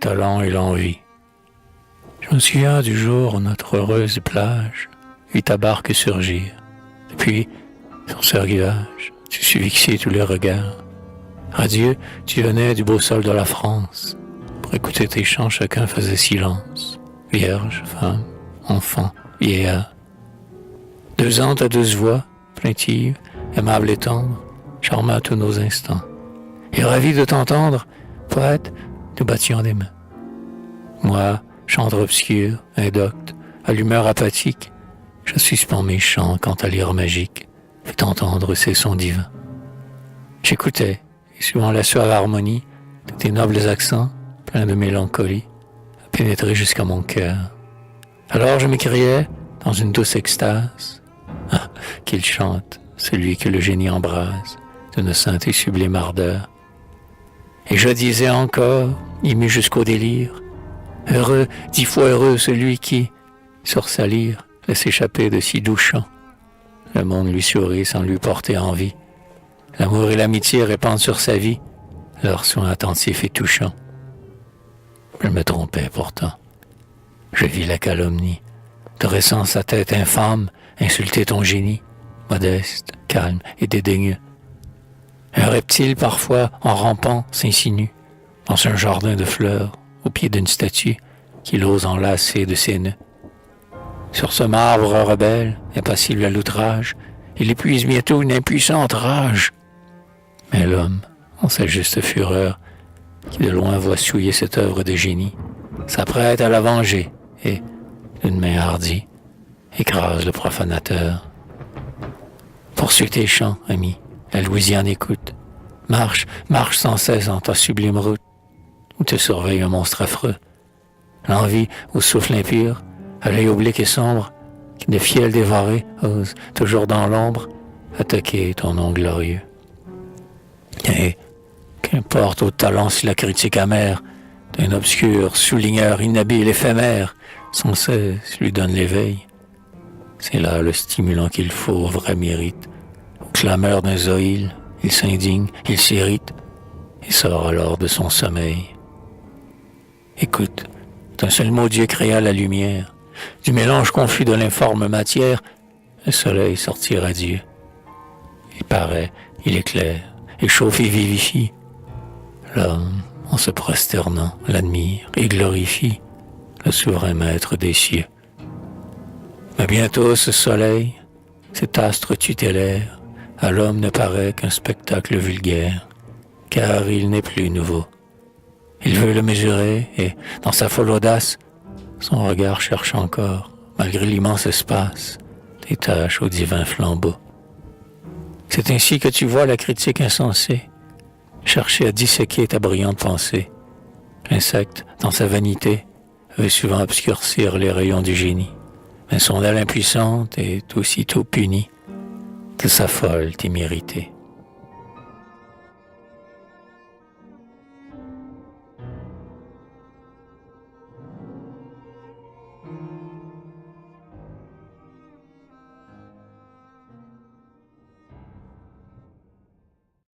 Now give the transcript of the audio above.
talent et l'envie. Je me souviens du jour où notre heureuse plage vit ta barque surgir. Et puis, sur ce rivage, tu sus fixer tous les regards. Adieu, tu venais du beau sol de la France. Pour écouter tes chants, chacun faisait silence. Vierge, femme, enfant, vieillard. 2 ans, ta douce voix, plaintive, aimable et tendre, charma tous nos instants. Et ravi de t'entendre, poète, nous battions des mains. Moi, chantre obscur, indocte, à l'humeur apathique, je suspends mes chants quand ta lyre magique fait entendre ses sons divins. J'écoutais, et suivant la suave harmonie de tes nobles accents, pleins de mélancolie, a pénétré jusqu'à mon cœur. Alors je m'écriais, dans une douce extase, ah, qu'il chante, celui que le génie embrase, d'une sainte et sublime ardeur. Et je disais encore, ému jusqu'au délire, heureux, 10 fois heureux celui qui, sur sa lyre, laisse échapper de si doux chants. Le monde lui sourit sans lui porter envie. L'amour et l'amitié répandent sur sa vie leurs soins attentifs et touchants. Je me trompais pourtant. Je vis la calomnie, dressant sa tête infâme, insulter ton génie, modeste, calme et dédaigneux. Un reptile, parfois, en rampant, s'insinue dans un jardin de fleurs, au pied d'une statue qu'il ose enlacer de ses nœuds. Sur ce marbre rebelle, impassible à l'outrage, il épuise bientôt une impuissante rage. Mais l'homme, en sa juste fureur, qui de loin voit souiller cette œuvre de génie, s'apprête à la venger et, d'une main hardie, écrase le profanateur. Poursuis tes chants, ami, la Louisiane écoute. Marche, marche sans cesse en ta sublime route, où te surveille un monstre affreux. L'envie, au souffle impur, à l'œil oblique et sombre, qui de fiel dévoré ose, toujours dans l'ombre, attaquer ton nom glorieux. Et qu'importe au talent si la critique amère d'un obscur souligneur inhabile éphémère sans cesse lui donne l'éveil. C'est là le stimulant qu'il faut au vrai mérite. Aux clameurs d'un zoïle, il s'indigne, il s'irrite et sort alors de son sommeil. Écoute, d'un seul mot Dieu créa la lumière. Du mélange confus de l'informe matière, le soleil sortira Dieu. Il paraît, il éclaire, échauffe et vivifie. L'homme, en se prosternant, l'admire et glorifie, le souverain maître des cieux. Mais bientôt ce soleil, cet astre tutélaire, à l'homme ne paraît qu'un spectacle vulgaire, car il n'est plus nouveau. Il veut le mesurer et, dans sa folle audace, son regard cherche encore, malgré l'immense espace, des taches au divin flambeau. C'est ainsi que tu vois la critique insensée chercher à disséquer ta brillante pensée. L'insecte, dans sa vanité, veut souvent obscurcir les rayons du génie, mais son aile impuissante est aussitôt punie de sa folle témérité.